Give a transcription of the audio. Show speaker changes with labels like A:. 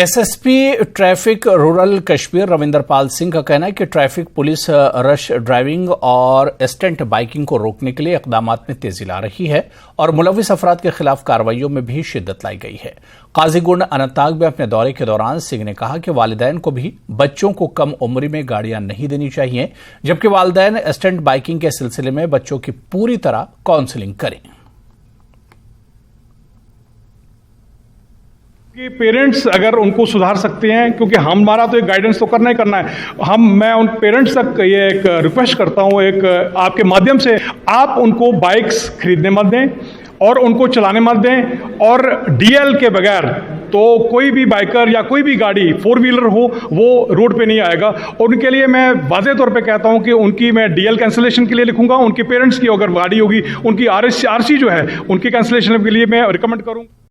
A: SSP traffic rural Kashmir Ravinderpal Singh का कहना है कि ट्रैफिक पुलिस रश ड्राइविंग और स्टंट बाइकिंग को रोकने के लिए इकदामात में तेजी ला रही है और मुलविस अफराद के खिलाफ कार्रवाइयों में भी शिद्दत लाई गई है। काजीगुंड अनंतनाग में अपने दौरे के दौरान सिंह ने कहा कि वालिदैन को भी बच्चों को कम उम्र में गाड़ियां नहीं देनी चाहिए, जबकि वालिदैन स्टंट बाइकिंग के सिलसिले में बच्चों की पूरी तरह काउंसलिंग करें।
B: कि पेरेंट्स अगर उनको सुधार सकते हैं, क्योंकि हमारा तो एक गाइडेंस तो करना ही करना है। मैं उन पेरेंट्स तक ये एक रिक्वेस्ट करता हूँ, एक आपके माध्यम से, आप उनको बाइक्स खरीदने मत दें और उनको चलाने मत दें, और डीएल के बगैर तो कोई भी बाइकर या कोई भी गाड़ी 4 व्हीलर हो वो रोड पे नहीं आएगा। और उनके लिए मैं वाज़ेह तौर पे कहता हूं कि उनकी मैं डीएल कैंसिलेशन के लिए लिखूंगा, उनके पेरेंट्स की अगर गाड़ी होगी उनकी आरसी जो है उनकी कैंसिलेशन के लिए मैं रिकमेंड करूं।